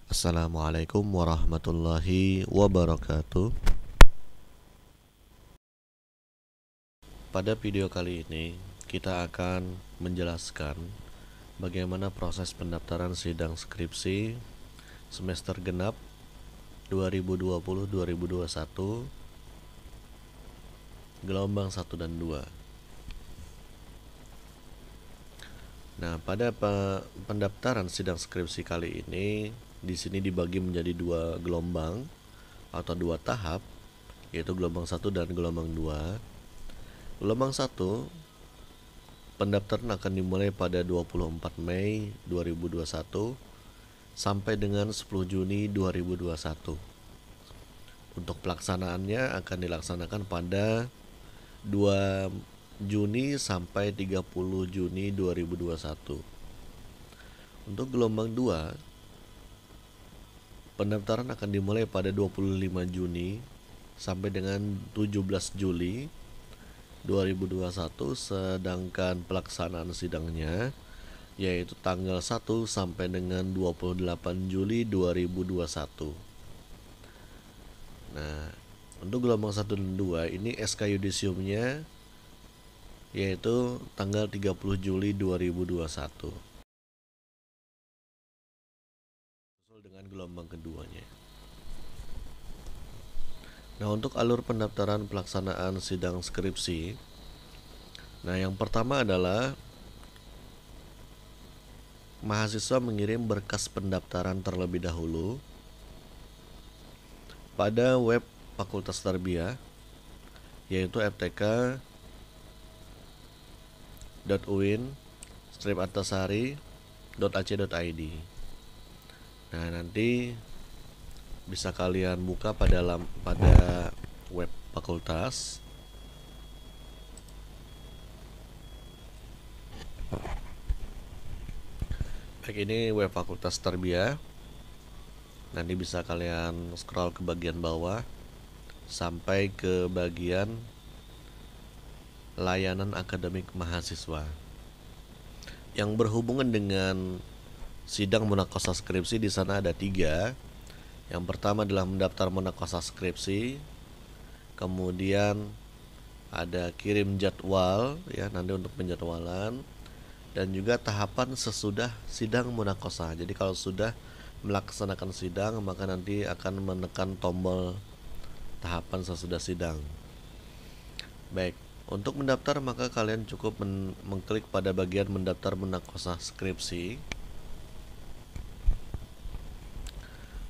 Assalamualaikum warahmatullahi wabarakatuh. Pada video kali ini kita akan menjelaskan bagaimana proses pendaftaran sidang skripsi semester genap 2020-2021 gelombang 1 dan 2. Nah, pada pendaftaran sidang skripsi kali ini di sini dibagi menjadi dua gelombang atau dua tahap, yaitu gelombang 1 dan gelombang 2. Gelombang 1 pendaftaran akan dimulai pada 24 Mei 2021 sampai dengan 10 Juni 2021. Untuk pelaksanaannya akan dilaksanakan pada 2 Juni sampai 30 Juni 2021. Untuk gelombang 2 pendaftaran akan dimulai pada 25 Juni sampai dengan 17 Juli 2021, sedangkan pelaksanaan sidangnya yaitu tanggal 1 sampai dengan 28 Juli 2021. Nah, untuk gelombang 1 dan 2 ini SK yudisiumnya yaitu tanggal 30 Juli 2021. Dengan gelombang keduanya. Nah, untuk alur pendaftaran pelaksanaan sidang skripsi, nah yang pertama adalah mahasiswa mengirim berkas pendaftaran terlebih dahulu pada web Fakultas Tarbiyah, yaitu ftk.uin-antasari.ac.id. Nah, nanti bisa kalian buka pada web fakultas. Baik, ini web Fakultas Tarbiyah. Nanti bisa kalian scroll ke bagian bawah sampai ke bagian layanan akademik mahasiswa. Yang berhubungan dengan sidang munakosah skripsi di sana ada 3. Yang pertama adalah mendaftar munakosah skripsi, kemudian ada kirim jadwal ya nanti untuk penjadwalan, dan juga tahapan sesudah sidang munakosah. Jadi kalau sudah melaksanakan sidang maka nanti akan menekan tombol tahapan sesudah sidang. Baik, untuk mendaftar maka kalian cukup mengklik pada bagian mendaftar munakosah skripsi.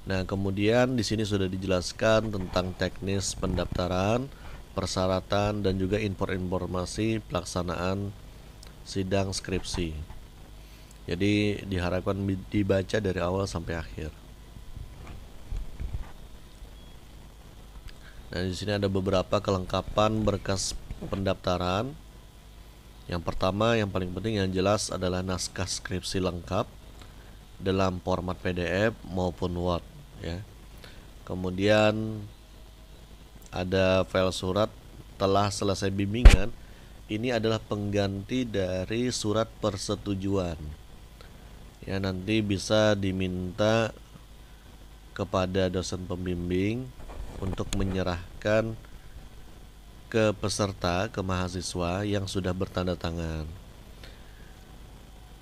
Nah, kemudian di sini sudah dijelaskan tentang teknis pendaftaran, persyaratan, dan juga informasi pelaksanaan sidang skripsi. Jadi diharapkan dibaca dari awal sampai akhir. Nah, di sini ada beberapa kelengkapan berkas pendaftaran. Yang pertama, yang paling penting yang jelas adalah naskah skripsi lengkap dalam format PDF maupun Word ya. Kemudian ada file surat telah selesai bimbingan. Ini adalah pengganti dari surat persetujuan. Ya, nanti bisa diminta kepada dosen pembimbing untuk menyerahkan ke peserta, ke mahasiswa yang sudah bertanda tangan.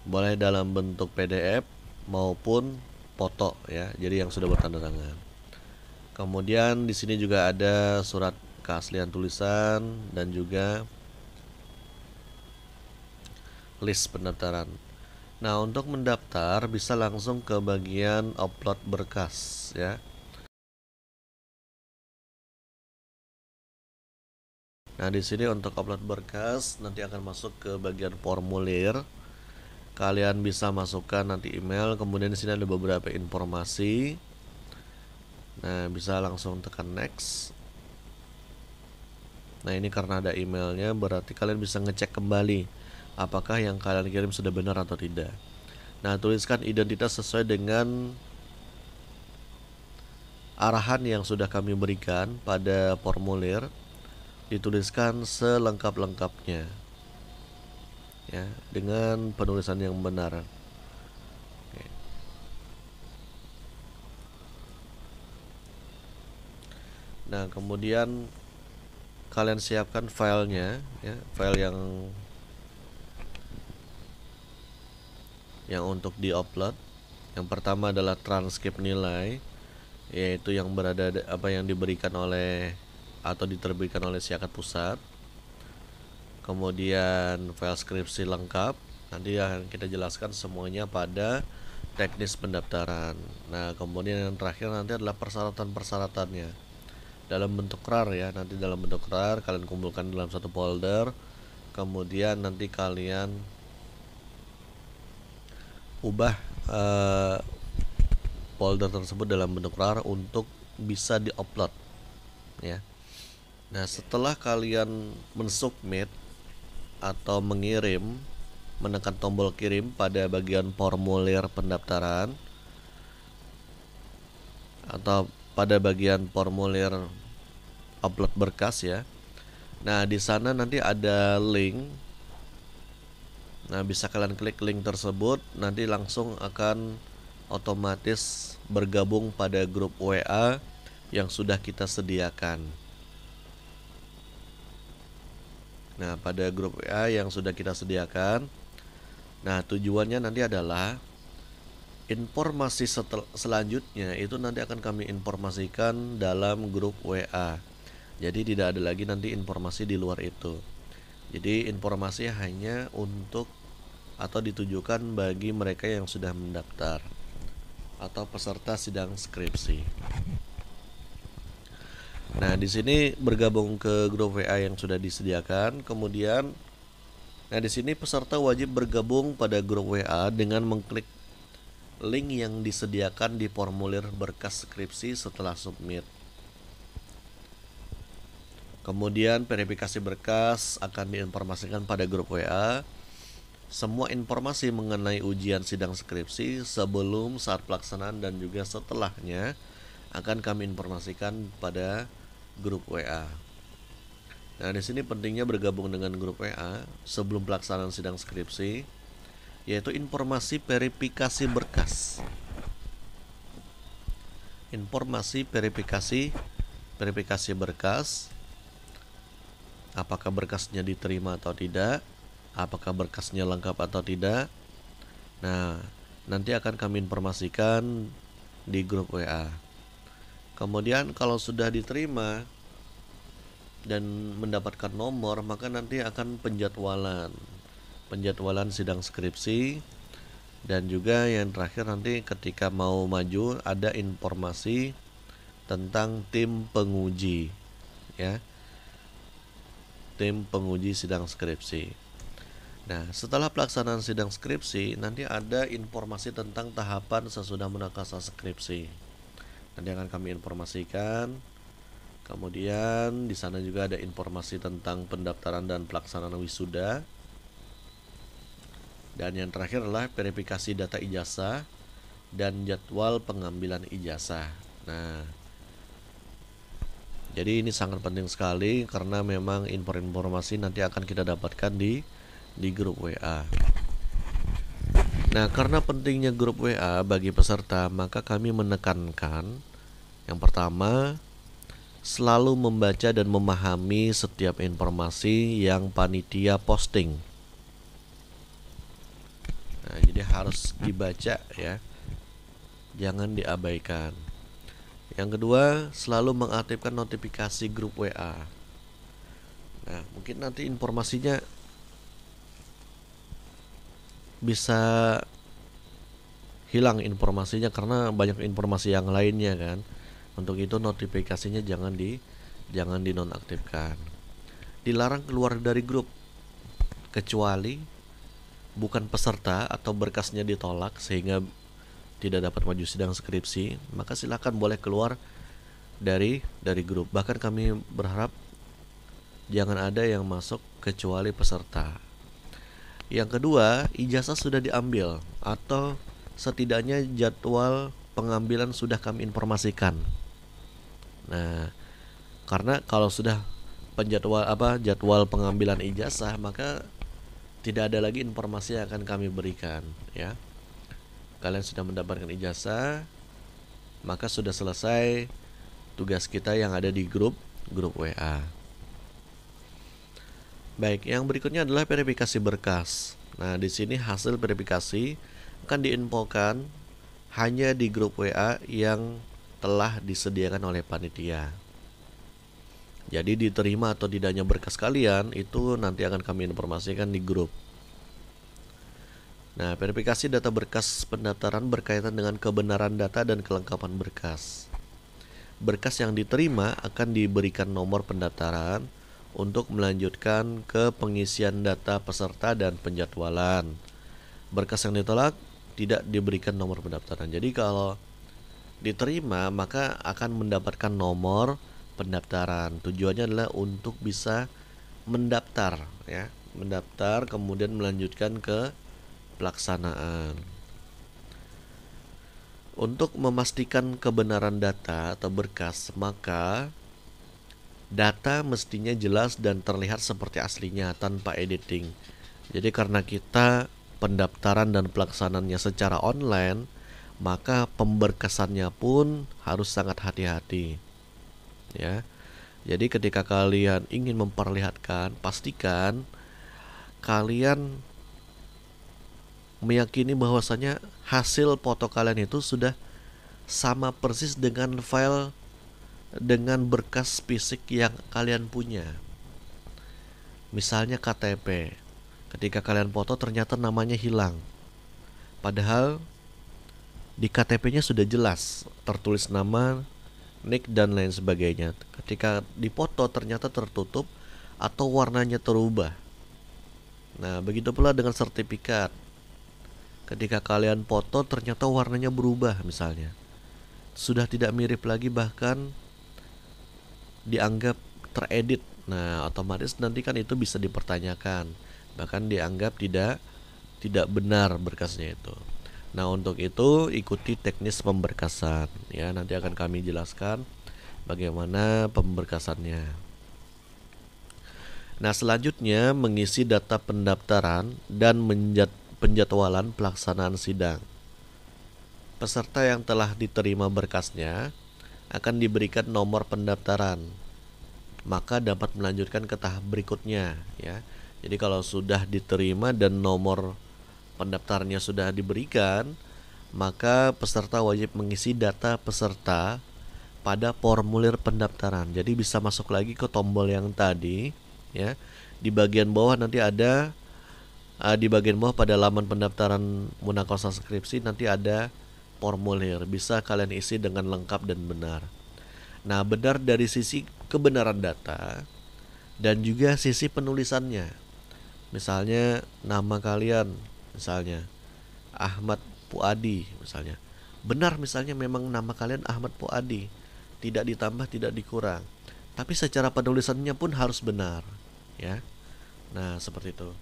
Boleh dalam bentuk PDF maupun foto ya, jadi yang sudah bertanda tangan. Kemudian di sini juga ada surat keaslian tulisan dan juga list pendaftaran. Nah, untuk mendaftar bisa langsung ke bagian upload berkas ya. Nah, di sini untuk upload berkas nanti akan masuk ke bagian formulir. Kalian bisa masukkan nanti email, kemudian di sini ada beberapa informasi. Nah, bisa langsung tekan next. Nah, ini karena ada emailnya berarti kalian bisa ngecek kembali apakah yang kalian kirim sudah benar atau tidak. Nah, tuliskan identitas sesuai dengan arahan yang sudah kami berikan pada formulir. Dituliskan selengkap-lengkapnya ya, dengan penulisan yang benar. Oke. Nah, kemudian kalian siapkan filenya ya, file yang untuk diupload. Yang pertama adalah transkrip nilai, yaitu yang yang diberikan oleh atau diterbitkan oleh Siakat Pusat. Kemudian file skripsi lengkap, nanti akan kita jelaskan semuanya pada teknis pendaftaran. Nah, kemudian yang terakhir nanti adalah persyaratan-persyaratannya dalam bentuk RAR ya. Nanti dalam bentuk RAR kalian kumpulkan dalam satu folder, kemudian nanti kalian ubah folder tersebut dalam bentuk RAR untuk bisa diupload ya. Nah, setelah kalian mensubmit atau mengirim, menekan tombol kirim pada bagian formulir pendaftaran atau pada bagian formulir upload berkas ya. Nah, di sana nanti ada link. Nah, bisa kalian klik link tersebut, nanti langsung akan otomatis bergabung pada grup WA yang sudah kita sediakan. Nah, pada grup WA yang sudah kita sediakan, nah tujuannya nanti adalah informasi selanjutnya itu nanti akan kami informasikan dalam grup WA. Jadi tidak ada lagi nanti informasi di luar itu. Jadi informasi hanya untuk atau ditujukan bagi mereka yang sudah mendaftar atau peserta sidang skripsi. Nah, di sini bergabung ke grup WA yang sudah disediakan. Kemudian, nah di sini peserta wajib bergabung pada grup WA dengan mengklik link yang disediakan di formulir berkas skripsi setelah submit. Kemudian verifikasi berkas akan diinformasikan pada grup WA. Semua informasi mengenai ujian sidang skripsi sebelum, saat pelaksanaan, dan juga setelahnya akan kami informasikan pada grup WA. Nah, di sini pentingnya bergabung dengan grup WA sebelum pelaksanaan sidang skripsi, yaitu informasi verifikasi berkas. Informasi verifikasi berkas, apakah berkasnya diterima atau tidak, apakah berkasnya lengkap atau tidak. Nah, nanti akan kami informasikan di grup WA. Kemudian kalau sudah diterima dan mendapatkan nomor, maka nanti akan penjadwalan sidang skripsi, dan juga yang terakhir nanti ketika mau maju ada informasi tentang tim penguji ya. Tim penguji sidang skripsi. Nah, setelah pelaksanaan sidang skripsi, nanti ada informasi tentang tahapan sesudah menakasa skripsi. Nanti akan kami informasikan. Kemudian di sana juga ada informasi tentang pendaftaran dan pelaksanaan wisuda. Dan yang terakhir adalah verifikasi data ijazah dan jadwal pengambilan ijazah. Nah, jadi ini sangat penting sekali karena memang informasi nanti akan kita dapatkan di grup WA. Nah, karena pentingnya grup WA bagi peserta, maka kami menekankan yang pertama, selalu membaca dan memahami setiap informasi yang panitia posting. Nah, jadi harus dibaca ya, jangan diabaikan. Yang kedua, selalu mengaktifkan notifikasi grup WA. Nah, mungkin nanti informasinya bisa hilang informasinya karena banyak informasi yang lainnya kan. Untuk itu notifikasinya jangan dinonaktifkan. Dilarang keluar dari grup kecuali bukan peserta atau berkasnya ditolak sehingga tidak dapat maju sidang skripsi, maka silakan boleh keluar dari grup. Bahkan kami berharap jangan ada yang masuk kecuali peserta. Yang kedua, ijazah sudah diambil atau setidaknya jadwal pengambilan sudah kami informasikan. Nah, karena kalau sudah jadwal pengambilan ijazah, maka tidak ada lagi informasi yang akan kami berikan ya. Kalian sudah mendapatkan ijazah, maka sudah selesai tugas kita yang ada di grup WA. Baik, yang berikutnya adalah verifikasi berkas. Nah, di sini hasil verifikasi akan diinfokan hanya di grup WA yang telah disediakan oleh panitia. Jadi diterima atau tidaknya berkas kalian itu nanti akan kami informasikan di grup. Nah, verifikasi data berkas pendaftaran berkaitan dengan kebenaran data dan kelengkapan berkas. Berkas yang diterima akan diberikan nomor pendaftaran untuk melanjutkan ke pengisian data peserta dan penjadwalan. Berkas yang ditolak tidak diberikan nomor pendaftaran. Jadi kalau diterima maka akan mendapatkan nomor pendaftaran. Tujuannya adalah untuk bisa mendaftar ya, mendaftar kemudian melanjutkan ke pelaksanaan. Untuk memastikan kebenaran data atau berkas, maka data mestinya jelas dan terlihat seperti aslinya tanpa editing. Jadi karena kita pendaftaran dan pelaksanaannya secara online, maka pemberkasannya pun harus sangat hati-hati. Ya. Jadi ketika kalian ingin memperlihatkan, pastikan kalian meyakini bahwasanya hasil foto kalian itu sudah sama persis dengan file dengan berkas fisik yang kalian punya. Misalnya KTP. Ketika kalian foto ternyata namanya hilang. Padahal di KTP-nya sudah jelas tertulis nama, nik dan lain sebagainya. Ketika dipoto ternyata tertutup atau warnanya terubah. Nah, begitu pula dengan sertifikat. Ketika kalian foto ternyata warnanya berubah misalnya. Sudah tidak mirip lagi, bahkan dianggap teredit. Nah, otomatis nanti kan itu bisa dipertanyakan, bahkan dianggap tidak benar berkasnya itu. Nah, untuk itu ikuti teknis pemberkasan ya. Nanti akan kami jelaskan bagaimana pemberkasannya. Nah, selanjutnya mengisi data pendaftaran dan penjadwalan pelaksanaan sidang. Peserta yang telah diterima berkasnya akan diberikan nomor pendaftaran, maka dapat melanjutkan ke tahap berikutnya ya. Jadi kalau sudah diterima dan nomor pendaftarannya sudah diberikan, maka peserta wajib mengisi data peserta pada formulir pendaftaran. Jadi bisa masuk lagi ke tombol yang tadi ya. Di bagian bawah nanti ada di bagian bawah pada laman pendaftaran Munakosa Skripsi nanti ada formulir, bisa kalian isi dengan lengkap dan benar. Nah, benar dari sisi kebenaran data dan juga sisi penulisannya. Misalnya nama kalian, misalnya Ahmad Puadi misalnya. Benar misalnya memang nama kalian Ahmad Puadi, tidak ditambah, tidak dikurang. Tapi secara penulisannya pun harus benar, ya. Nah, seperti itu.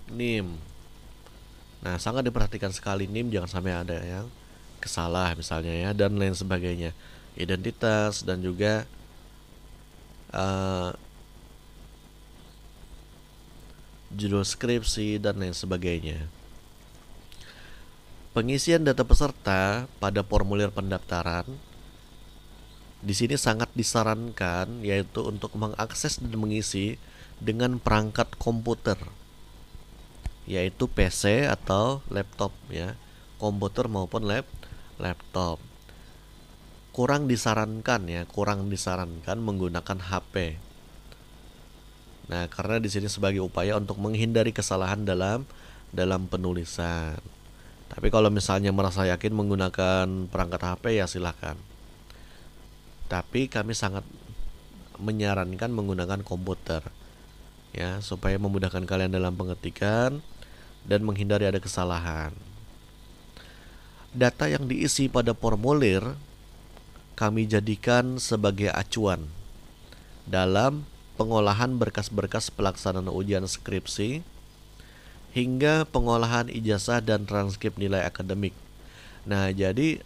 NIM. Nah, sangat diperhatikan sekali NIM, jangan sampai ada yang kesalah misalnya ya, dan lain sebagainya. Identitas dan juga judul skripsi dan lain sebagainya. Pengisian data peserta pada formulir pendaftaran di sini sangat disarankan, yaitu untuk mengakses dan mengisi dengan perangkat komputer, yaitu PC atau laptop ya, komputer maupun laptop. Kurang disarankan menggunakan HP. Nah, karena di sini sebagai upaya untuk menghindari kesalahan dalam penulisan. Tapi kalau misalnya merasa yakin menggunakan perangkat HP ya silahkan. Tapi kami sangat menyarankan menggunakan komputer ya, supaya memudahkan kalian dalam pengetikan dan menghindari ada kesalahan. Data yang diisi pada formulir kami jadikan sebagai acuan dalam pengolahan berkas-berkas pelaksanaan ujian skripsi hingga pengolahan ijazah dan transkrip nilai akademik. Nah, jadi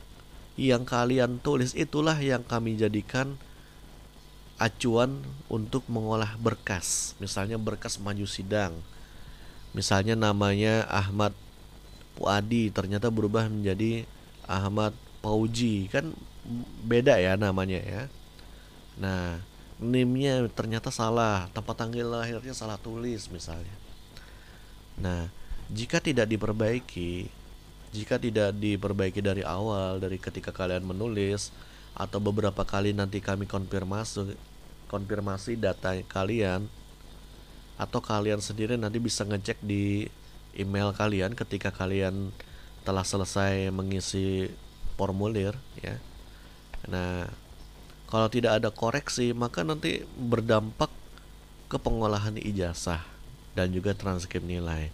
yang kalian tulis itulah yang kami jadikan acuan untuk mengolah berkas. Misalnya berkas maju sidang, misalnya namanya Ahmad Puadi ternyata berubah menjadi Ahmad Pauji, kan beda ya namanya ya. Nah, NIM-nya ternyata salah, tempat tanggal lahirnya salah tulis misalnya. Nah, jika tidak diperbaiki, jika tidak diperbaiki dari awal, dari ketika kalian menulis atau beberapa kali nanti kami konfirmasi data kalian, atau kalian sendiri nanti bisa ngecek di email kalian ketika kalian telah selesai mengisi formulir ya. Nah, kalau tidak ada koreksi maka nanti berdampak ke pengolahan ijazah dan juga transkrip nilai.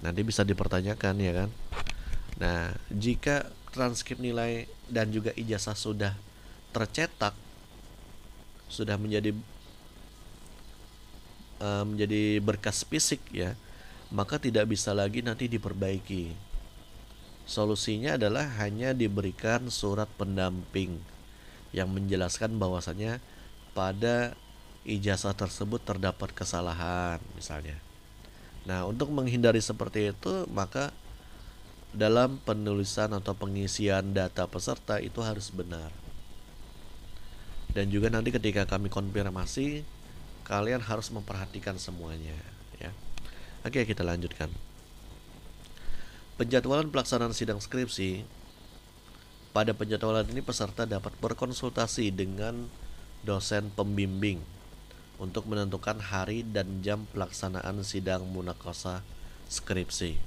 Nanti bisa dipertanyakan ya kan. Nah, jika transkrip nilai dan juga ijazah sudah tercetak, sudah menjadi berkas fisik ya, maka tidak bisa lagi nanti diperbaiki. Solusinya adalah hanya diberikan surat pendamping yang menjelaskan bahwasanya pada ijazah tersebut terdapat kesalahan misalnya. Nah, untuk menghindari seperti itu, maka dalam penulisan atau pengisian data peserta itu harus benar. Dan juga nanti ketika kami konfirmasi, kalian harus memperhatikan semuanya ya. Oke, kita lanjutkan. Penjadwalan pelaksanaan sidang skripsi. Pada penjadwalan ini peserta dapat berkonsultasi dengan dosen pembimbing untuk menentukan hari dan jam pelaksanaan sidang munakosah skripsi.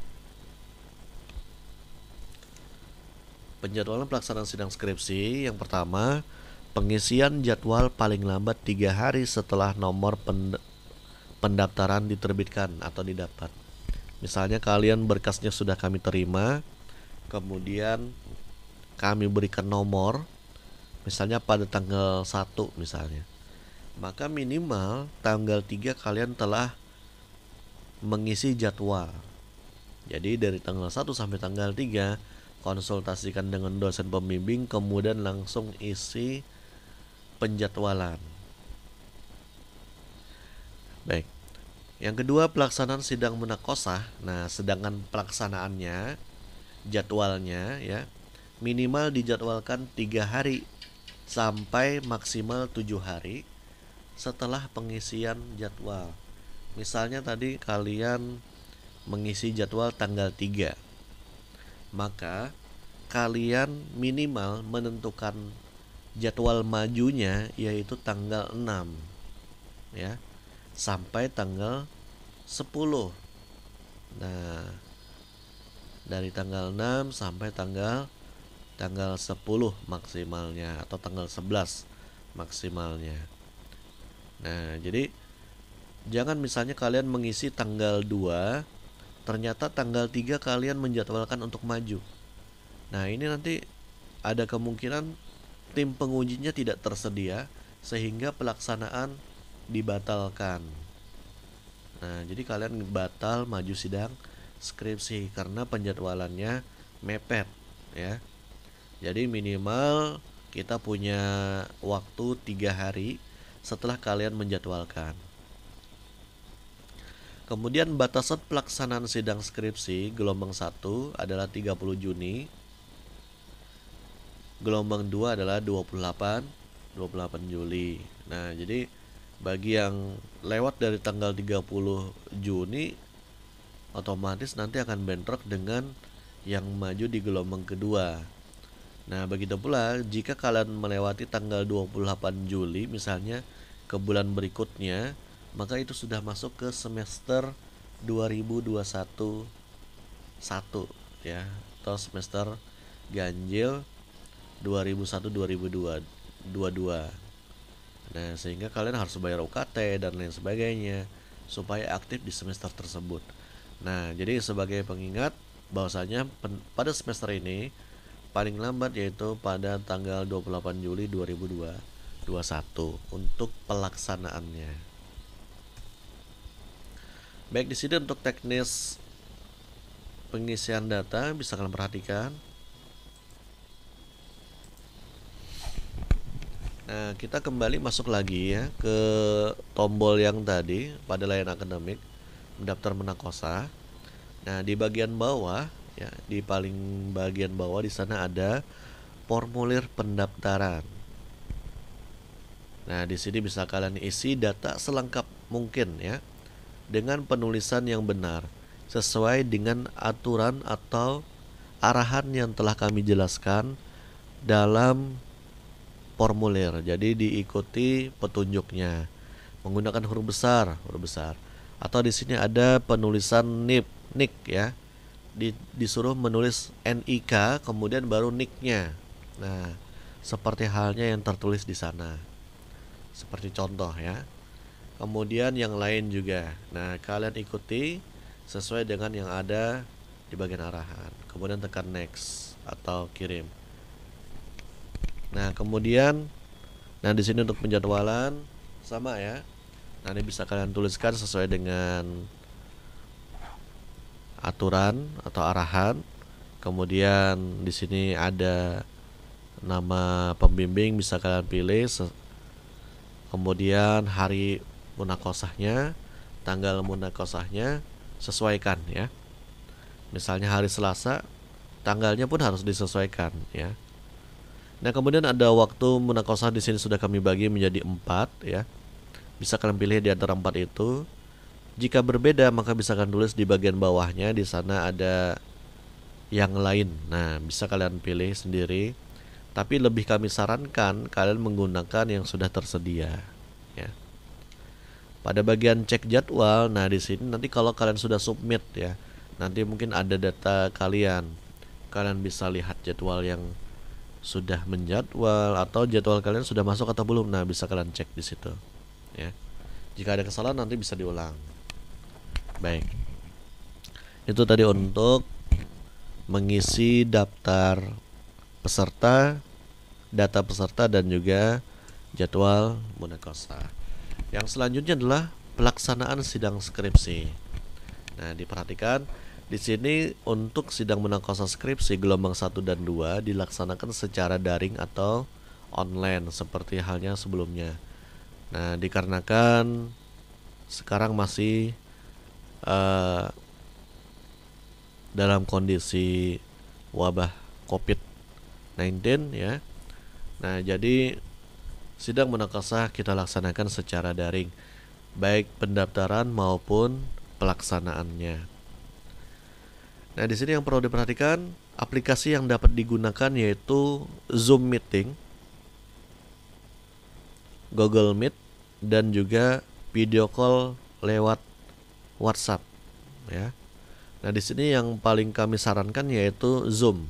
Penjadwalan pelaksanaan sidang skripsi yang pertama, pengisian jadwal paling lambat 3 hari setelah nomor pendaftaran diterbitkan atau didapat. Misalnya kalian berkasnya sudah kami terima, kemudian kami berikan nomor, misalnya pada tanggal 1 misalnya. Maka minimal tanggal 3 kalian telah mengisi jadwal. Jadi dari tanggal 1 sampai tanggal 3 konsultasikan dengan dosen pembimbing, kemudian langsung isi penjadwalan. Baik. Yang kedua, pelaksanaan sidang munakosah. Nah, sedangkan pelaksanaannya, jadwalnya ya, minimal dijadwalkan 3 hari sampai maksimal 7 hari setelah pengisian jadwal. Misalnya tadi kalian mengisi jadwal tanggal 3, maka kalian minimal menentukan jadwal majunya yaitu tanggal 6 ya, sampai tanggal 10. Nah, dari tanggal 6 sampai tanggal 10 maksimalnya atau tanggal 11 maksimalnya. Nah, jadi jangan misalnya kalian mengisi tanggal 2, ternyata tanggal 3 kalian menjadwalkan untuk maju. Nah, ini nanti ada kemungkinan tim pengujinya tidak tersedia sehingga pelaksanaan dibatalkan. Nah, jadi kalian batal maju sidang skripsi karena penjadwalannya mepet ya. Jadi minimal kita punya waktu 3 hari setelah kalian menjadwalkan. Kemudian batasan pelaksanaan sidang skripsi gelombang 1 adalah 30 Juni. Gelombang 2 adalah 28 Juli. Nah, jadi bagi yang lewat dari tanggal 30 Juni otomatis nanti akan bentrok dengan yang maju di gelombang kedua. Nah, begitu pula jika kalian melewati tanggal 28 Juli misalnya ke bulan berikutnya, maka itu sudah masuk ke semester 2021 1 ya, atau semester ganjil 2001-2022. Nah, sehingga kalian harus bayar UKT dan lain sebagainya supaya aktif di semester tersebut. Nah, jadi sebagai pengingat bahwasanya pada semester ini paling lambat yaitu pada tanggal 28 Juli 2021 untuk pelaksanaannya. Baik, di sini untuk teknis pengisian data bisa kalian perhatikan. Nah, kita kembali masuk lagi ya ke tombol yang tadi pada layanan akademik mendaftar munakosah. Nah, di bagian bawah ya, di paling bagian bawah di sana ada formulir pendaftaran. Nah, di sini bisa kalian isi data selengkap mungkin ya, dengan penulisan yang benar, sesuai dengan aturan atau arahan yang telah kami jelaskan dalam formulir. Jadi diikuti petunjuknya menggunakan huruf besar. Atau di sini ada penulisan NIK ya. Disuruh menulis NIK kemudian baru NIK-nya. Nah, seperti halnya yang tertulis di sana. Seperti contoh ya. Kemudian yang lain juga. Nah, kalian ikuti sesuai dengan yang ada di bagian arahan. Kemudian tekan next atau kirim. Nah, kemudian di sini untuk penjadwalan sama ya. Nah, ini bisa kalian tuliskan sesuai dengan aturan atau arahan. Kemudian di sini ada nama pembimbing, bisa kalian pilih. Kemudian hari munakosahnya, tanggal munakosahnya sesuaikan ya. Misalnya hari Selasa, tanggalnya pun harus disesuaikan ya. Nah, kemudian ada waktu munakosah di sini sudah kami bagi menjadi 4 ya. Bisa kalian pilih di antara 4 itu. Jika berbeda maka bisa kalian tulis di bagian bawahnya, di sana ada yang lain. Nah, bisa kalian pilih sendiri. Tapi lebih kami sarankan kalian menggunakan yang sudah tersedia ya. Pada bagian cek jadwal, nah di sini nanti kalau kalian sudah submit ya, nanti mungkin ada data kalian. Kalian bisa lihat jadwal yang sudah menjadwal atau jadwal kalian sudah masuk atau belum. Nah, bisa kalian cek di situ ya. Jika ada kesalahan nanti bisa diulang. Baik. Itu tadi untuk mengisi daftar peserta, data peserta dan juga jadwal munakosah. Yang selanjutnya adalah pelaksanaan sidang skripsi. Nah, diperhatikan di sini untuk sidang munakosah skripsi gelombang 1 dan 2 dilaksanakan secara daring atau online seperti halnya sebelumnya. Nah, dikarenakan sekarang masih dalam kondisi wabah COVID-19 ya. Nah, jadi sidang munakosah kita laksanakan secara daring, baik pendaftaran maupun pelaksanaannya. Nah, di sini yang perlu diperhatikan, aplikasi yang dapat digunakan yaitu Zoom Meeting, Google Meet, dan juga video call lewat WhatsApp ya. Nah, di sini yang paling kami sarankan yaitu Zoom.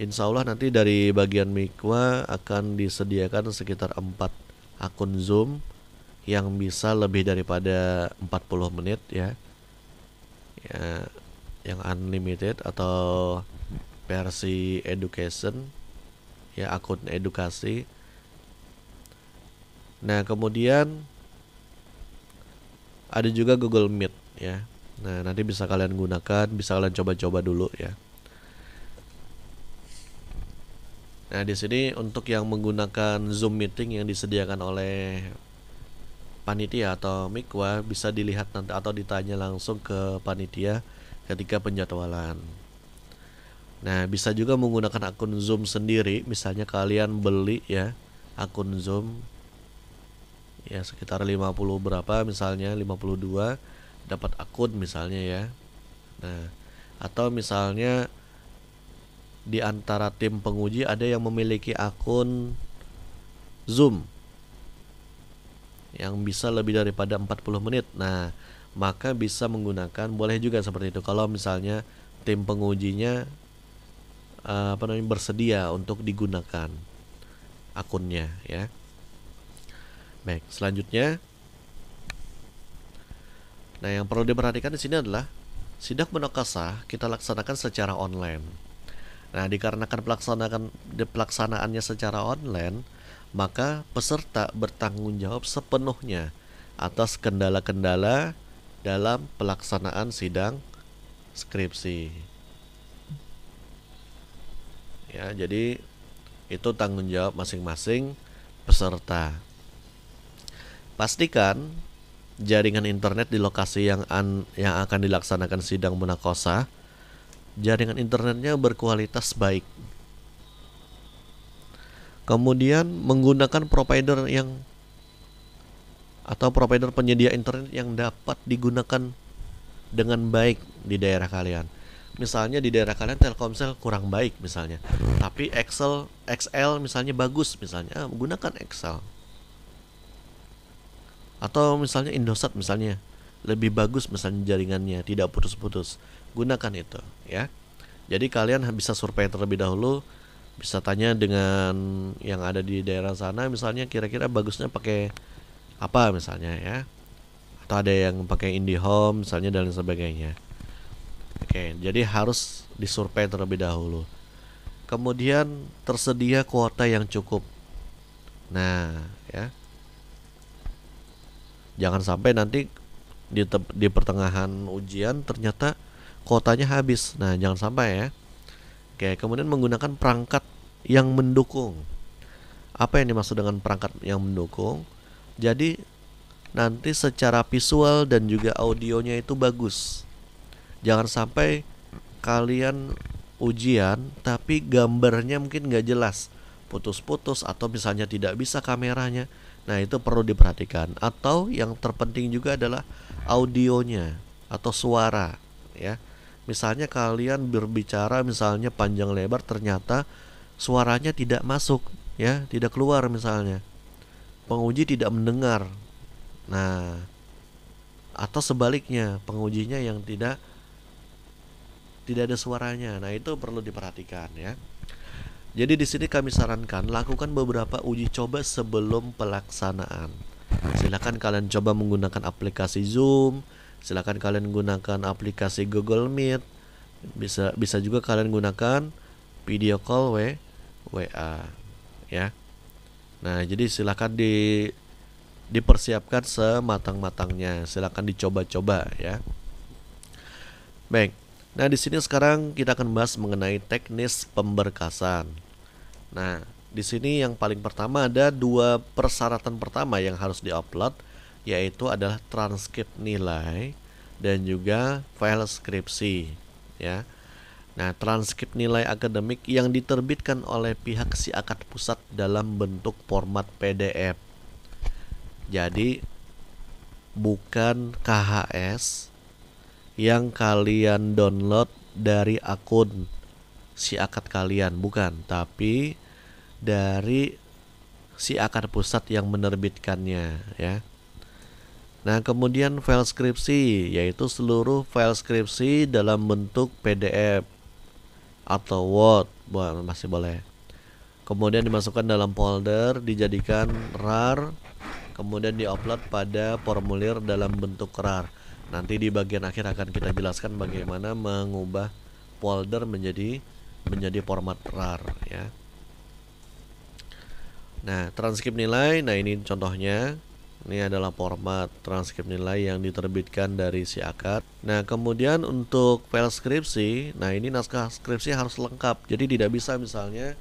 Insya Allah nanti dari bagian Mikwa akan disediakan sekitar 4 akun Zoom yang bisa lebih daripada 40 menit ya. Yang unlimited atau versi education ya, akun edukasi. Nah, kemudian ada juga Google Meet ya. Nah, nanti bisa kalian gunakan, bisa kalian coba-coba dulu ya. Nah, di sini untuk yang menggunakan Zoom Meeting yang disediakan oleh panitia atau Mikwa bisa dilihat nanti atau ditanya langsung ke panitia ketika penjadwalan. Nah, bisa juga menggunakan akun Zoom sendiri, misalnya kalian beli ya akun Zoom ya sekitar 50 berapa, misalnya 52 dapat akun misalnya ya. Nah, atau misalnya di antara tim penguji ada yang memiliki akun Zoom yang bisa lebih daripada 40 menit. Nah, maka bisa menggunakan, boleh juga seperti itu kalau misalnya tim pengujinya bersedia untuk digunakan akunnya ya. Baik, selanjutnya. Nah, yang perlu diperhatikan di sini adalah sidang munakosah kita laksanakan secara online. Nah, dikarenakan pelaksanaannya secara online, maka peserta bertanggung jawab sepenuhnya atas kendala-kendala dalam pelaksanaan sidang skripsi. Ya, jadi itu tanggung jawab masing-masing peserta. Pastikan jaringan internet di lokasi yang akan dilaksanakan sidang munakosah, jaringan internetnya berkualitas baik. Kemudian menggunakan provider yang atau provider penyedia internet yang dapat digunakan dengan baik di daerah kalian. Misalnya di daerah kalian Telkomsel kurang baik misalnya, tapi XL misalnya bagus misalnya, gunakan XL. Atau misalnya Indosat misalnya lebih bagus misalnya jaringannya, tidak putus-putus, gunakan itu ya. Jadi kalian bisa survei terlebih dahulu, bisa tanya dengan yang ada di daerah sana misalnya kira-kira bagusnya pakai apa misalnya ya, atau ada yang pakai IndiHome misalnya dan lain sebagainya. Oke, jadi harus disurvei terlebih dahulu. Kemudian tersedia kuota yang cukup. Nah ya, jangan sampai nanti di pertengahan ujian ternyata kuotanya habis. Nah jangan sampai ya. Oke, kemudian menggunakan perangkat yang mendukung. Apa yang dimaksud dengan perangkat yang mendukung? Jadi nanti secara visual dan juga audionya itu bagus. Jangan sampai kalian ujian tapi gambarnya mungkin nggak jelas, putus-putus atau misalnya tidak bisa kameranya. Nah itu perlu diperhatikan. Atau yang terpenting juga adalah audionya atau suara ya. Misalnya kalian berbicara misalnya panjang lebar ternyata suaranya tidak masuk ya, tidak keluar misalnya. Penguji tidak mendengar. Nah, atau sebaliknya, pengujinya yang tidak ada suaranya. Nah, itu perlu diperhatikan ya. Jadi di sini kami sarankan lakukan beberapa uji coba sebelum pelaksanaan. Silakan kalian coba menggunakan aplikasi Zoom, silakan kalian gunakan aplikasi Google Meet, bisa juga kalian gunakan video call WA ya. Nah, jadi silakan dipersiapkan sematang-matangnya. Silakan dicoba-coba ya. Baik. Nah, di sini sekarang kita akan bahas mengenai teknis pemberkasan. Nah, di sini yang paling pertama ada dua persyaratan pertama yang harus diupload, yaitu adalah transkrip nilai dan juga file skripsi ya. Nah, transkrip nilai akademik yang diterbitkan oleh pihak SIAKAD pusat dalam bentuk format PDF. Jadi bukan KHS yang kalian download dari akun SIAKAD kalian, bukan, tapi dari SIAKAD pusat yang menerbitkannya ya. Nah, kemudian file skripsi yaitu seluruh file skripsi dalam bentuk PDF atau Word masih boleh. Kemudian dimasukkan dalam folder, dijadikan RAR, kemudian diupload pada formulir dalam bentuk RAR. Nanti di bagian akhir akan kita jelaskan bagaimana mengubah folder menjadi format RAR ya. Nah, transkrip nilai, nah ini contohnya. Ini adalah format transkrip nilai yang diterbitkan dari SIAKAD. Nah, kemudian untuk file skripsi, nah ini naskah skripsi harus lengkap. Jadi tidak bisa misalnya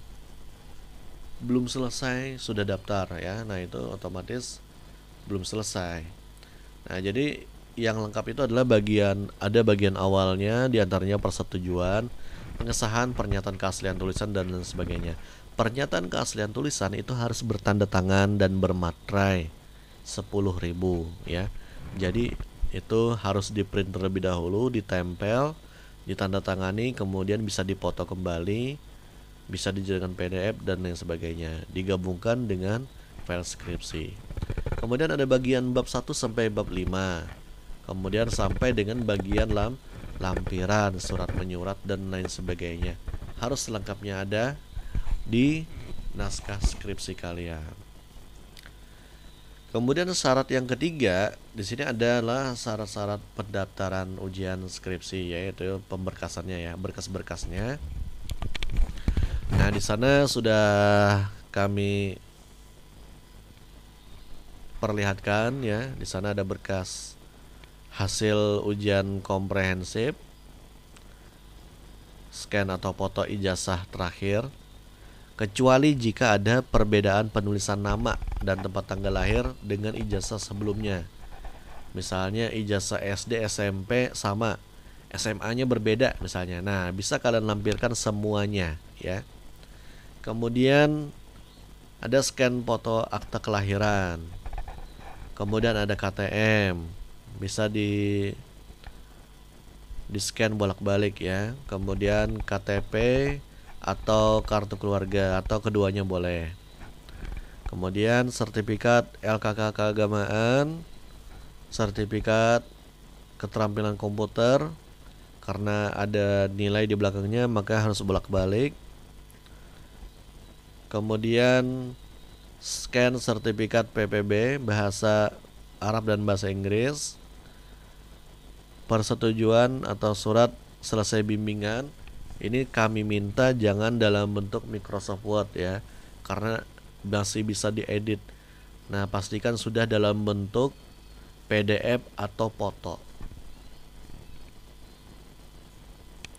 belum selesai sudah daftar ya. Nah, itu otomatis belum selesai. Nah, jadi yang lengkap itu adalah ada bagian awalnya, diantaranya persetujuan, pengesahan pernyataan keaslian tulisan dan lain sebagainya. Pernyataan keaslian tulisan itu harus bertanda tangan dan bermaterai 10.000 ya. Jadi itu harus di print terlebih dahulu, ditempel, ditandatangani, kemudian bisa dipoto kembali, bisa dijadikan PDF dan lain sebagainya, digabungkan dengan file skripsi. Kemudian ada bagian bab 1 sampai bab 5. Kemudian sampai dengan bagian lampiran, surat menyurat dan lain sebagainya. Harus lengkapnya ada di naskah skripsi kalian. Kemudian syarat yang ketiga di sini adalah syarat-syarat pendaftaran ujian skripsi, yaitu pemberkasannya ya, berkas-berkasnya. Nah, di sana sudah kami perlihatkan ya. Di sana ada berkas hasil ujian komprehensif, scan atau foto ijazah terakhir, kecuali jika ada perbedaan penulisan nama dan tempat tanggal lahir dengan ijazah sebelumnya. Misalnya ijazah SD, SMP sama, SMA-nya berbeda misalnya. Nah, bisa kalian lampirkan semuanya ya. Kemudian Ada scan foto akta kelahiran. Kemudian ada KTM. Bisa di scan bolak-balik ya. Kemudian KTP atau kartu keluarga atau keduanya boleh. Kemudian sertifikat LKK keagamaan, sertifikat keterampilan komputer, karena ada nilai di belakangnya maka harus bolak-balik. Kemudian scan sertifikat PPB bahasa Arab dan bahasa Inggris, persetujuan atau surat selesai bimbingan. Ini kami minta jangan dalam bentuk Microsoft Word ya, karena masih bisa diedit. Nah, pastikan sudah dalam bentuk PDF atau foto.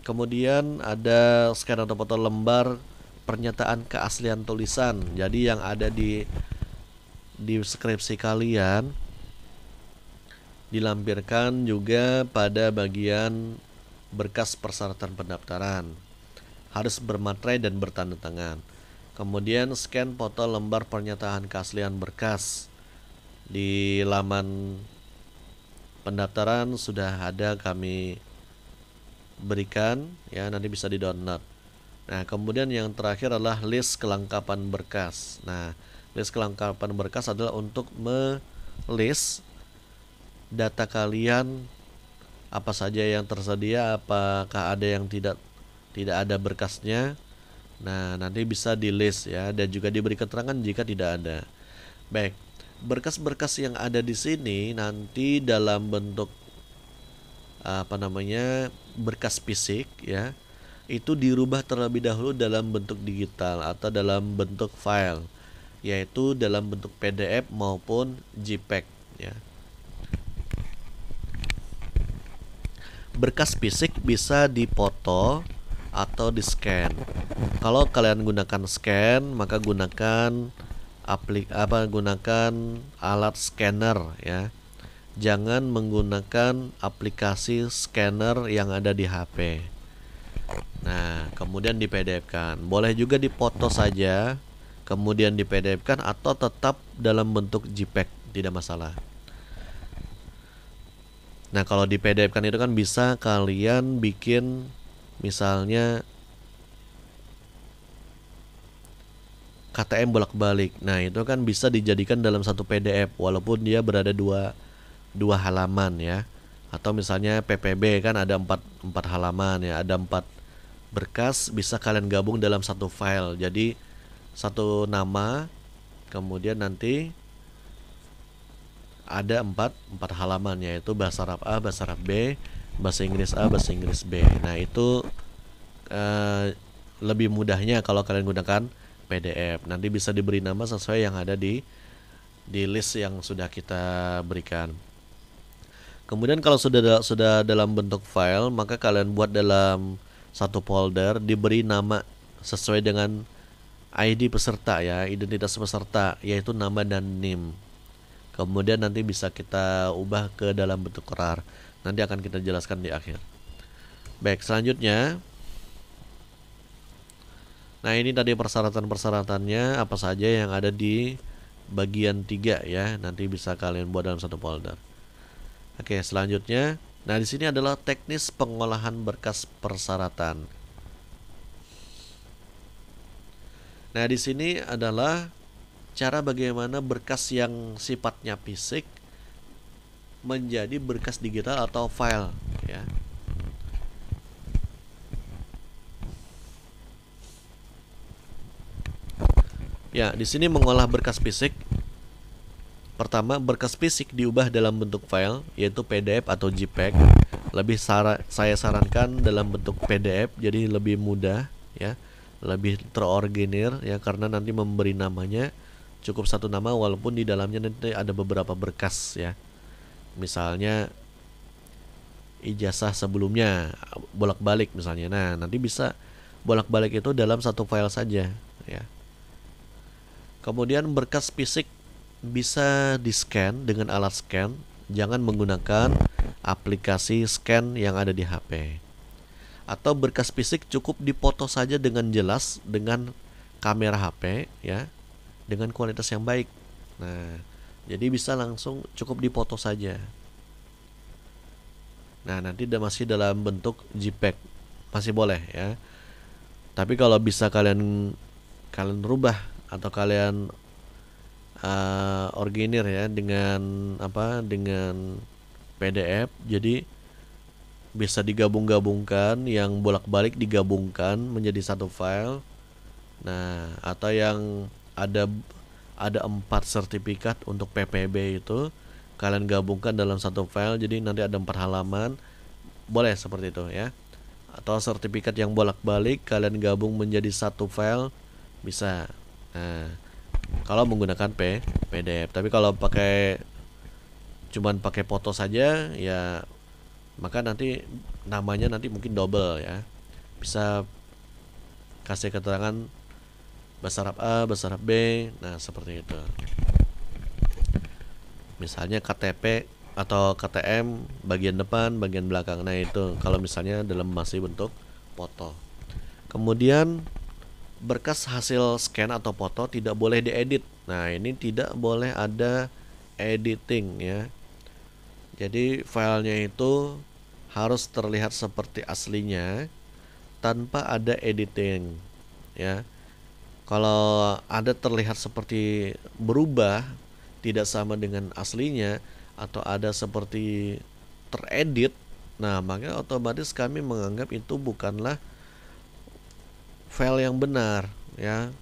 Kemudian ada scan atau foto lembar pernyataan keaslian tulisan. Jadi yang ada di skripsi kalian dilampirkan juga pada bagian berkas persyaratan pendaftaran. Harus bermaterai dan bertanda tangan. Kemudian scan foto lembar pernyataan keaslian berkas. Di laman pendaftaran sudah ada kami berikan ya, nanti bisa di-download. Nah, kemudian yang terakhir adalah list kelengkapan berkas. Nah, list kelengkapan berkas adalah untuk melist data kalian, apa saja yang tersedia, apakah ada yang tidak ada berkasnya. Nah, nanti bisa di list ya, dan juga diberi keterangan jika tidak ada. Baik, berkas-berkas yang ada di sini nanti dalam bentuk berkas fisik ya, itu dirubah terlebih dahulu dalam bentuk digital atau dalam bentuk file, yaitu dalam bentuk PDF maupun JPEG ya. Berkas fisik bisa dipoto atau di scan. Kalau kalian gunakan scan, maka gunakan gunakan alat scanner ya. Jangan menggunakan aplikasi scanner yang ada di HP. Nah, kemudian di PDF-kan. Boleh juga dipoto saja, kemudian di PDF-kan atau tetap dalam bentuk JPEG, tidak masalah. Nah, kalau di PDF-kan itu kan bisa kalian bikin misalnya KTM bolak-balik. Nah, itu kan bisa dijadikan dalam satu PDF walaupun dia berada dua halaman ya. Atau misalnya PPB kan ada 4 halaman ya, ada 4 berkas, bisa kalian gabung dalam satu file. Jadi satu nama, kemudian nanti ada 4 halaman, yaitu bahasa Arab A, bahasa Arab B, bahasa Inggris A, bahasa Inggris B. Nah, itu lebih mudahnya kalau kalian gunakan PDF. Nanti bisa diberi nama sesuai yang ada di list yang sudah kita berikan. Kemudian kalau sudah dalam bentuk file, maka kalian buat dalam satu folder, diberi nama sesuai dengan ID peserta ya, identitas peserta, yaitu nama dan NIM. Kemudian nanti bisa kita ubah ke dalam bentuk RAR. Nanti akan kita jelaskan di akhir. Baik, selanjutnya. Nah, ini tadi persyaratan-persyaratannya apa saja yang ada di bagian 3 ya. Nanti bisa kalian buat dalam satu folder. Oke, selanjutnya. Nah, di sini adalah teknis pengolahan berkas persyaratan. Nah, di sini adalah cara bagaimana berkas yang sifatnya fisik menjadi berkas digital atau file ya. Ya, di sini mengolah berkas fisik. Pertama, berkas fisik diubah dalam bentuk file, yaitu PDF atau JPEG. Saya sarankan dalam bentuk PDF, jadi lebih mudah ya, lebih terorganisir ya, karena nanti memberi namanya cukup satu nama walaupun di dalamnya nanti ada beberapa berkas ya. Misalnya ijazah sebelumnya bolak-balik misalnya. Nah, nanti bisa bolak-balik itu dalam satu file saja ya. Kemudian berkas fisik bisa di-scan dengan alat scan, jangan menggunakan aplikasi scan yang ada di HP. Atau berkas fisik cukup dipoto saja dengan jelas dengan kamera HP ya. dengan kualitas yang baik. Nah, jadi bisa langsung cukup dipoto saja. Nah, nanti masih dalam bentuk JPEG masih boleh ya. Tapi kalau bisa kalian rubah atau kalian organir ya dengan dengan PDF, jadi bisa digabung-gabungkan, yang bolak-balik digabungkan menjadi satu file. Nah, atau yang ada 4 sertifikat untuk PPB itu kalian gabungkan dalam satu file, jadi nanti ada 4 halaman, boleh seperti itu ya. Atau sertifikat yang bolak-balik kalian gabung menjadi satu file, bisa. Nah, kalau menggunakan PDF. Tapi kalau cuman pakai foto saja ya, maka nanti namanya nanti mungkin double ya. Bisa kasih keterangan bahasa Arab A, bahasa Arab B. Nah, seperti itu. Misalnya KTP atau KTM bagian depan, bagian belakang. Nah, itu kalau misalnya dalam masih bentuk foto. Kemudian berkas hasil scan atau foto tidak boleh diedit. Nah, ini tidak boleh ada editing ya. Jadi filenya itu harus terlihat seperti aslinya tanpa ada editing ya. Kalau ada terlihat seperti berubah, tidak sama dengan aslinya, atau ada seperti teredit, nah maka otomatis kami menganggap itu bukanlah file yang benar ya.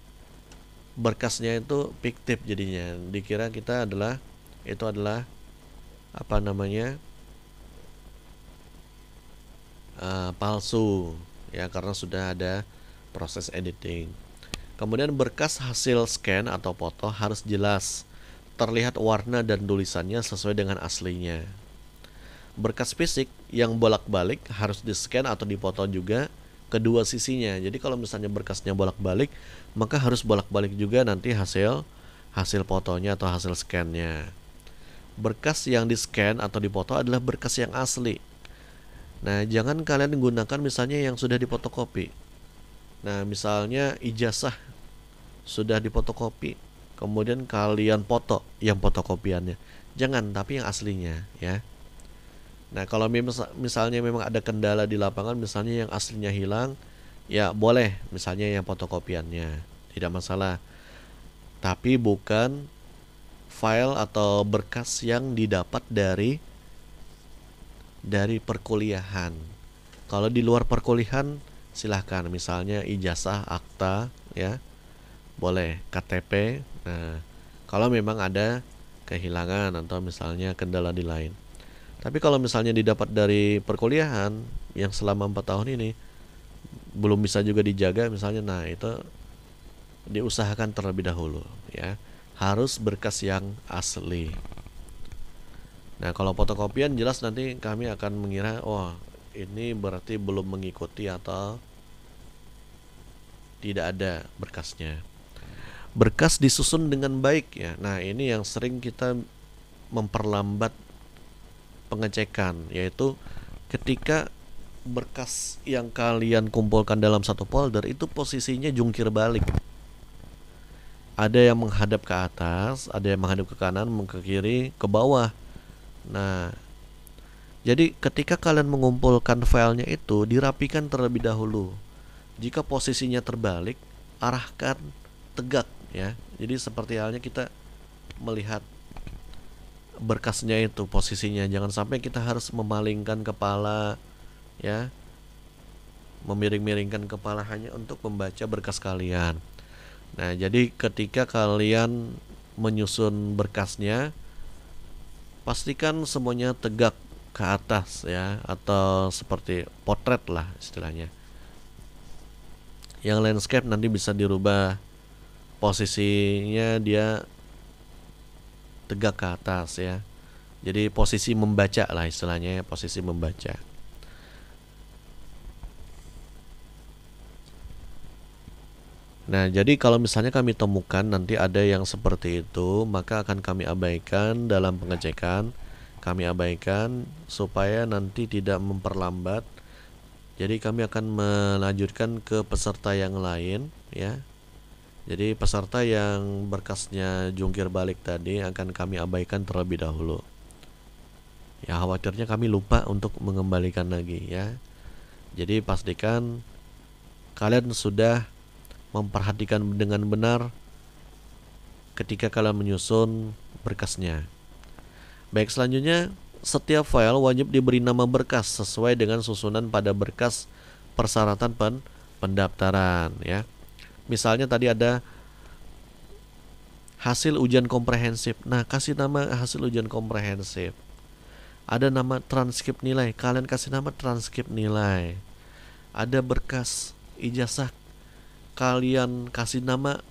Berkasnya itu fiktif, jadinya dikira kita adalah palsu ya, karena sudah ada proses editing. Kemudian berkas hasil scan atau foto harus jelas, terlihat warna dan tulisannya sesuai dengan aslinya. Berkas fisik yang bolak-balik harus di-scan atau dipoto juga kedua sisinya. Jadi kalau misalnya berkasnya bolak-balik, maka harus bolak-balik juga nanti hasil fotonya atau hasil scan-nya. Berkas yang di-scan atau dipoto adalah berkas yang asli. Nah, jangan kalian gunakan misalnya yang sudah difotokopi. Nah, misalnya ijazah sudah difotokopi, kemudian kalian foto yang fotokopiannya. Jangan, tapi yang aslinya ya. Nah, kalau misalnya memang ada kendala di lapangan, misalnya yang aslinya hilang, ya boleh misalnya yang fotokopiannya, tidak masalah. Tapi bukan file atau berkas yang didapat dari perkuliahan. Kalau di luar perkuliahan silahkan, misalnya ijazah, akta ya, boleh, KTP. Nah, kalau memang ada kehilangan atau misalnya kendala di lain. Tapi kalau misalnya didapat dari perkuliahan yang selama 4 tahun ini belum bisa juga dijaga misalnya, nah itu diusahakan terlebih dahulu ya. Harus berkas yang asli. Nah, kalau fotokopian jelas nanti kami akan mengira, oh ini berarti belum mengikuti atau tidak ada berkasnya. Berkas disusun dengan baik ya. Nah, ini yang sering kita memperlambat pengecekan, yaitu ketika berkas yang kalian kumpulkan dalam satu folder itu posisinya jungkir balik. Ada yang menghadap ke atas, ada yang menghadap ke kanan, ke kiri, ke bawah. Nah, jadi ketika kalian mengumpulkan filenya itu dirapikan terlebih dahulu. Jika posisinya terbalik, arahkan tegak ya. Jadi seperti halnya kita melihat berkasnya itu posisinya, jangan sampai kita harus memalingkan kepala ya, memiring-miringkan kepala hanya untuk membaca berkas kalian. Nah, jadi ketika kalian menyusun berkasnya, pastikan semuanya tegak ke atas ya, atau seperti potret lah istilahnya. Yang landscape nanti bisa dirubah posisinya, dia tegak ke atas ya. Jadi posisi membaca lah istilahnya, posisi membaca. Nah, jadi kalau misalnya kami temukan nanti ada yang seperti itu, maka akan kami abaikan dalam pengecekan. Kami abaikan supaya nanti tidak memperlambat. Jadi kami akan melanjutkan ke peserta yang lain ya. Jadi peserta yang berkasnya jungkir balik tadi akan kami abaikan terlebih dahulu. Ya, khawatirnya kami lupa untuk mengembalikan lagi ya. Jadi pastikan kalian sudah memperhatikan dengan benar ketika kalian menyusun berkasnya. Baik, selanjutnya setiap file wajib diberi nama berkas sesuai dengan susunan pada berkas persyaratan pendaftaran ya. Misalnya tadi ada hasil ujian komprehensif. Nah, kasih nama hasil ujian komprehensif. Ada nama transkrip nilai, kalian kasih nama transkrip nilai. Ada berkas ijazah, kalian kasih nama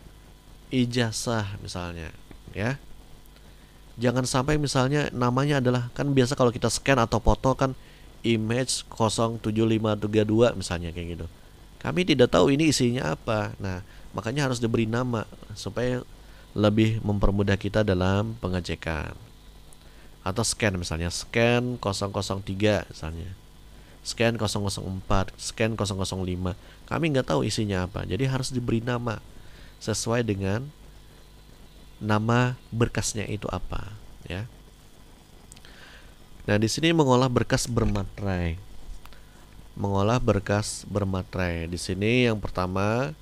ijazah misalnya ya. Jangan sampai misalnya namanya adalah, kan biasa kalau kita scan atau foto kan image 07532 misalnya kayak gitu. Kami tidak tahu ini isinya apa. Nah, makanya harus diberi nama supaya lebih mempermudah kita dalam pengecekan. Atau scan misalnya, scan 003 misalnya, scan 004, scan 005. Kami nggak tahu isinya apa, jadi harus diberi nama sesuai dengan nama berkasnya itu apa ya. Nah, di sini mengolah berkas bermaterai. Mengolah berkas bermaterai. Di sini yang pertama,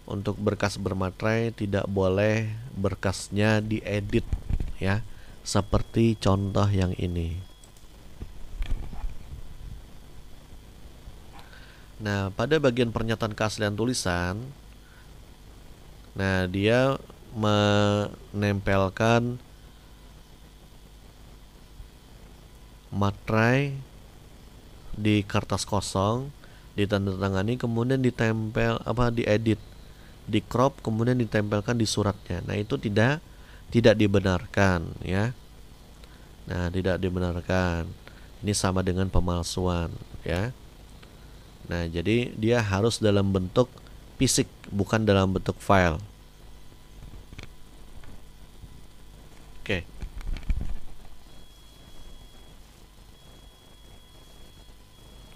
untuk berkas bermaterai tidak boleh berkasnya diedit ya. Seperti contoh yang ini. Nah, pada bagian pernyataan keaslian tulisan, nah dia menempelkan materai di kertas kosong, ditandatangani, kemudian ditempel diedit, di crop, kemudian ditempelkan di suratnya. Nah, itu tidak dibenarkan ya. Nah, tidak dibenarkan. Ini sama dengan pemalsuan ya. Nah, jadi dia harus dalam bentuk fisik, bukan dalam bentuk file. Oke.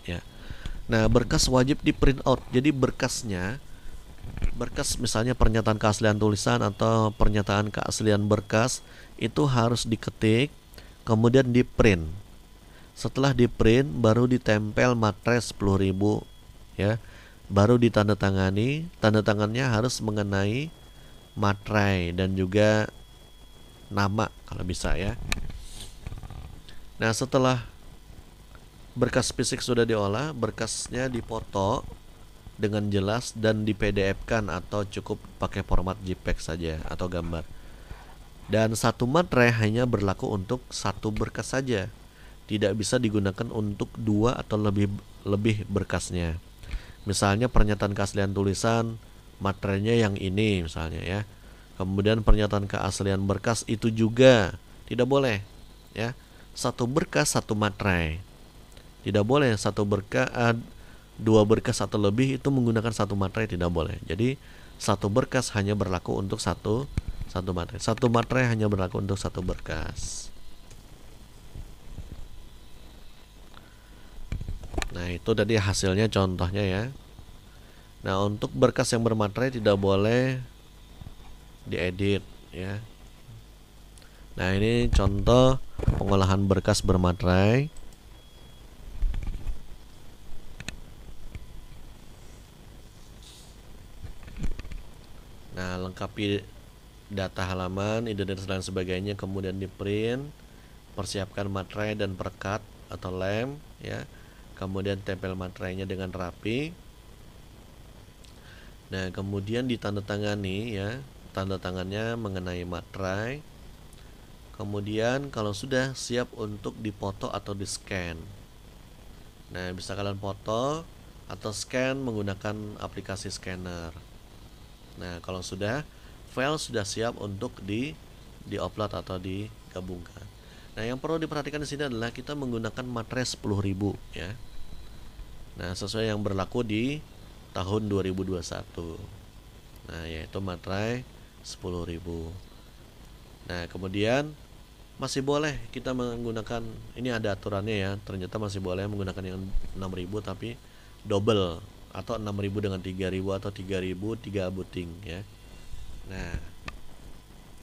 Ya. Nah, berkas wajib di print out. Jadi berkas misalnya pernyataan keaslian tulisan atau pernyataan keaslian berkas itu harus diketik, kemudian di print. Setelah di print baru ditempel materai 10.000 ya. Baru ditandatangani, tanda tangannya harus mengenai materai dan juga nama kalau bisa ya. Nah, setelah berkas fisik sudah diolah, berkasnya dipoto dengan jelas dan di PDF-kan atau cukup pakai format JPEG saja atau gambar. Dan satu materai hanya berlaku untuk satu berkas saja. Tidak bisa digunakan untuk dua atau lebih berkasnya. Misalnya pernyataan keaslian tulisan, materainya yang ini misalnya ya. Kemudian pernyataan keaslian berkas itu juga tidak boleh ya. Satu berkas satu materai. Tidak boleh dua berkas atau lebih itu menggunakan satu materai, tidak boleh. Jadi satu berkas hanya berlaku untuk satu materai. Satu materai hanya berlaku untuk satu berkas. Nah, itu tadi hasilnya contohnya ya. Nah, untuk berkas yang bermaterai tidak boleh diedit ya. Nah, ini contoh pengolahan berkas bermaterai. Nah, lengkapi data halaman, identitas dan sebagainya, kemudian di print, persiapkan materai dan perekat atau lem ya. Kemudian tempel materainya dengan rapi. Nah, kemudian ditandatangani ya, tanda tangannya mengenai materai. Kemudian kalau sudah siap untuk dipoto atau di scan. Nah, bisa kalian foto atau scan menggunakan aplikasi scanner. Nah, kalau sudah, file sudah siap untuk di-upload atau digabungkan. Nah, yang perlu diperhatikan di sini adalah kita menggunakan materai 10.000 ya. Nah, sesuai yang berlaku di tahun 2021. Nah, yaitu materai 10.000. Nah, kemudian masih boleh kita menggunakan, ini ada aturannya ya, ternyata masih boleh menggunakan yang 6.000 tapi double, atau 6.000 dengan 3.000 atau 3.000 3 abuting ya. Nah,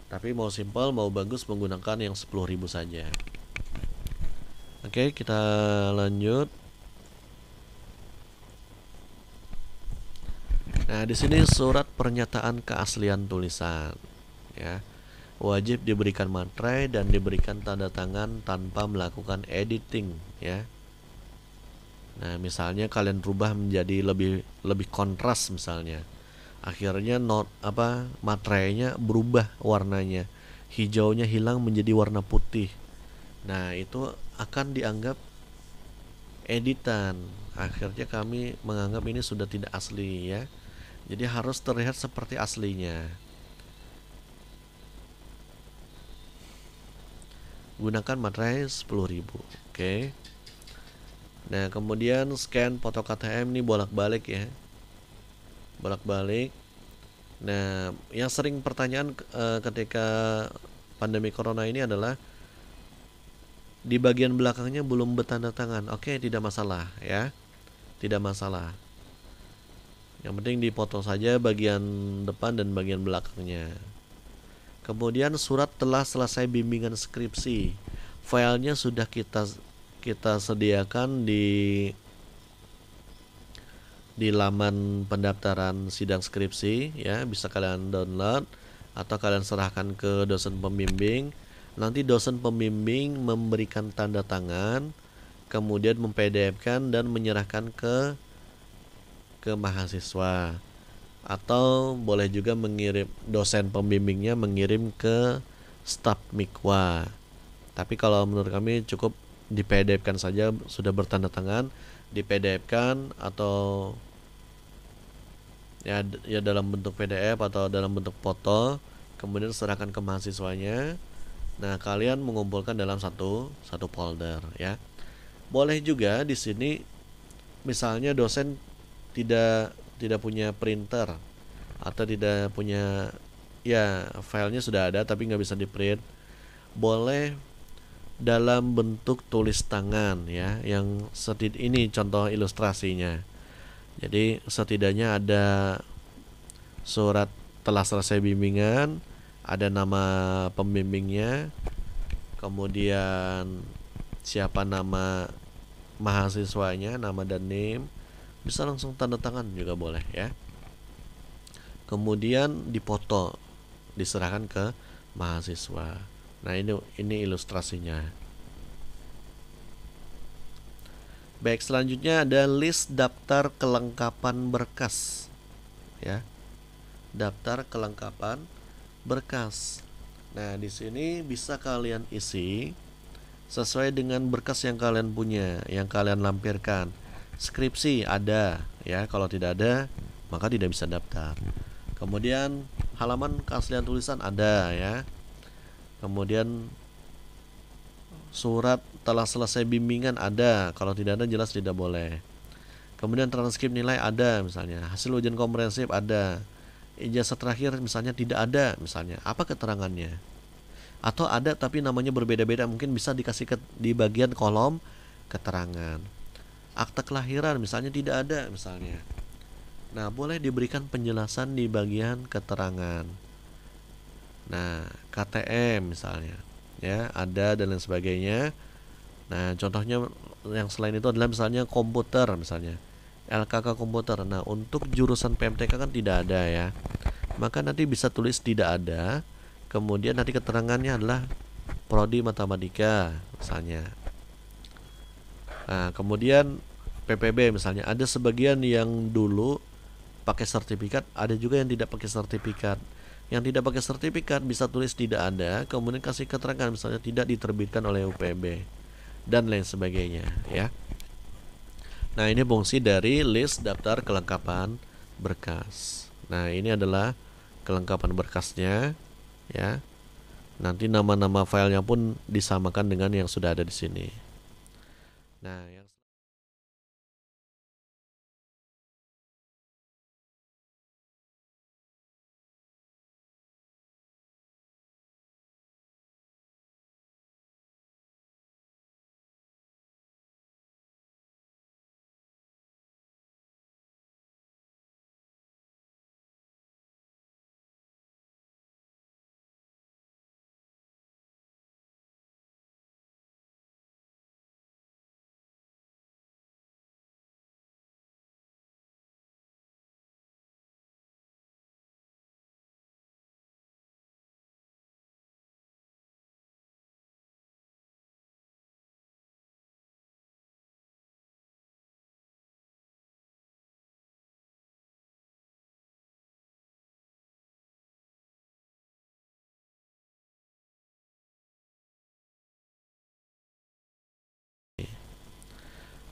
tapi mau simple mau bagus menggunakan yang 10.000 saja. Oke, kita lanjut. Nah, di sini surat pernyataan keaslian tulisan, ya. Wajib diberikan materai dan diberikan tanda tangan tanpa melakukan editing, ya. Nah, misalnya kalian rubah menjadi lebih lebih kontras misalnya. Akhirnya materainya berubah warnanya. Hijaunya hilang menjadi warna putih. Nah, itu akan dianggap editan. Akhirnya kami menganggap ini sudah tidak asli, ya. Jadi harus terlihat seperti aslinya. Gunakan materai 10.000. Oke. Nah, kemudian scan foto KTM ini bolak-balik, ya. Bolak-balik. Nah, yang sering pertanyaan ketika pandemi corona ini adalah di bagian belakangnya belum bertanda tangan. Oke, tidak masalah, ya. Tidak masalah. Yang penting dipoto saja bagian depan dan bagian belakangnya. Kemudian surat telah selesai bimbingan skripsi. Filenya sudah kita sediakan di laman pendaftaran sidang skripsi, ya. Bisa kalian download atau kalian serahkan ke dosen pembimbing. Nanti dosen pembimbing memberikan tanda tangan, kemudian mem-PDF-kan dan menyerahkan ke mahasiswa. Atau boleh juga mengirim, dosen pembimbingnya mengirim ke staf Mikwa. Tapi kalau menurut kami cukup di PDF-kan saja, sudah bertanda tangan, di PDF-kan atau ya dalam bentuk PDF atau dalam bentuk foto, kemudian serahkan ke mahasiswanya. Nah, kalian mengumpulkan dalam satu folder, ya. Boleh juga di sini misalnya dosen tidak tidak punya printer atau tidak punya, ya, filenya sudah ada tapi nggak bisa di print, boleh dalam bentuk tulis tangan, ya, yang ini contoh ilustrasinya. Jadi setidaknya ada surat telah selesai bimbingan, ada nama pembimbingnya, kemudian siapa nama mahasiswanya, nama dan name, bisa langsung tanda tangan juga boleh, ya. Kemudian dipoto, diserahkan ke mahasiswa. Nah, ini ilustrasinya. Baik, selanjutnya ada list daftar kelengkapan berkas, ya. Daftar kelengkapan berkas. Nah, di sini bisa kalian isi sesuai dengan berkas yang kalian punya, yang kalian lampirkan. Skripsi ada, ya. Kalau tidak ada, maka tidak bisa daftar. Kemudian halaman keaslian tulisan ada, ya. Kemudian surat telah selesai bimbingan ada, kalau tidak ada jelas tidak boleh. Kemudian transkrip nilai ada, misalnya hasil ujian komprehensif ada, ijazah terakhir misalnya tidak ada, misalnya apa keterangannya, atau ada tapi namanya berbeda-beda, mungkin bisa dikasih di bagian kolom keterangan. Akta kelahiran misalnya tidak ada, misalnya. Nah, boleh diberikan penjelasan di bagian keterangan. Nah, KTM misalnya, ya, ada dan lain sebagainya. Nah, contohnya yang selain itu adalah misalnya komputer, misalnya LKK komputer. Nah, untuk jurusan PMTK kan tidak ada, ya. Maka nanti bisa tulis tidak ada. Kemudian nanti keterangannya adalah prodi matematika, misalnya. Nah, kemudian PPB misalnya, ada sebagian yang dulu pakai sertifikat, ada juga yang tidak pakai sertifikat. Yang tidak pakai sertifikat bisa tulis tidak ada, kemudian kasih keterangan misalnya tidak diterbitkan oleh UPB dan lain sebagainya, ya. Nah, ini fungsi dari list daftar kelengkapan berkas. Nah, ini adalah kelengkapan berkasnya, ya. Nanti nama-nama filenya pun disamakan dengan yang sudah ada di sini. Nah, yang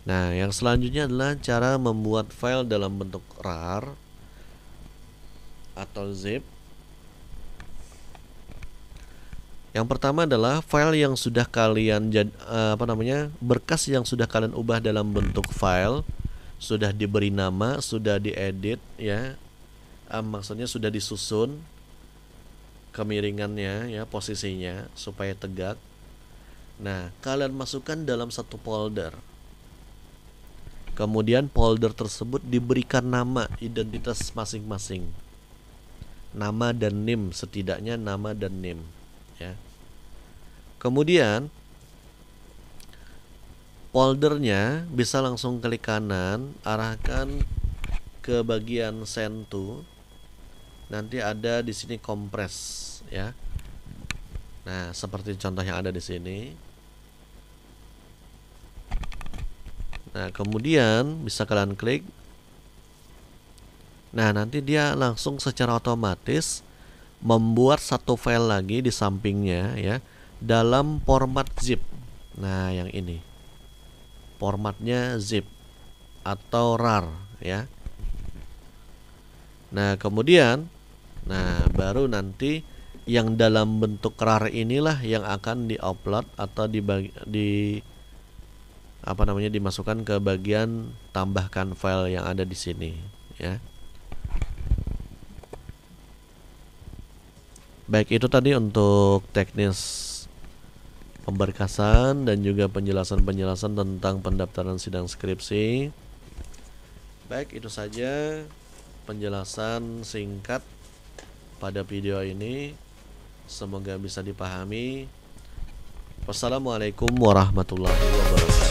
Nah, yang selanjutnya adalah cara membuat file dalam bentuk RAR atau zip. Yang pertama adalah file yang sudah kalian berkas yang sudah kalian ubah dalam bentuk file, sudah diberi nama, sudah diedit ya. Maksudnya sudah disusun kemiringannya ya, posisinya supaya tegak. Nah, kalian masukkan dalam satu folder. Kemudian folder tersebut diberikan nama, identitas masing-masing. Nama dan NIM, setidaknya nama dan NIM ya. Kemudian foldernya bisa langsung klik kanan, arahkan ke bagian send to. Nanti ada di sini compress ya. Nah, seperti contoh yang ada di sini. Nah, kemudian bisa kalian klik. Nah, nanti dia langsung secara otomatis membuat satu file lagi di sampingnya ya, dalam format zip. Nah, yang ini formatnya zip atau RAR ya. Nah, kemudian baru nanti yang dalam bentuk RAR inilah yang akan diupload atau dimasukkan ke bagian tambahkan file yang ada di sini ya. Baik, itu tadi untuk teknis pemberkasan dan juga penjelasan-penjelasan tentang pendaftaran sidang skripsi. Baik, itu saja penjelasan singkat pada video ini. Semoga bisa dipahami. Wassalamualaikum warahmatullahi wabarakatuh.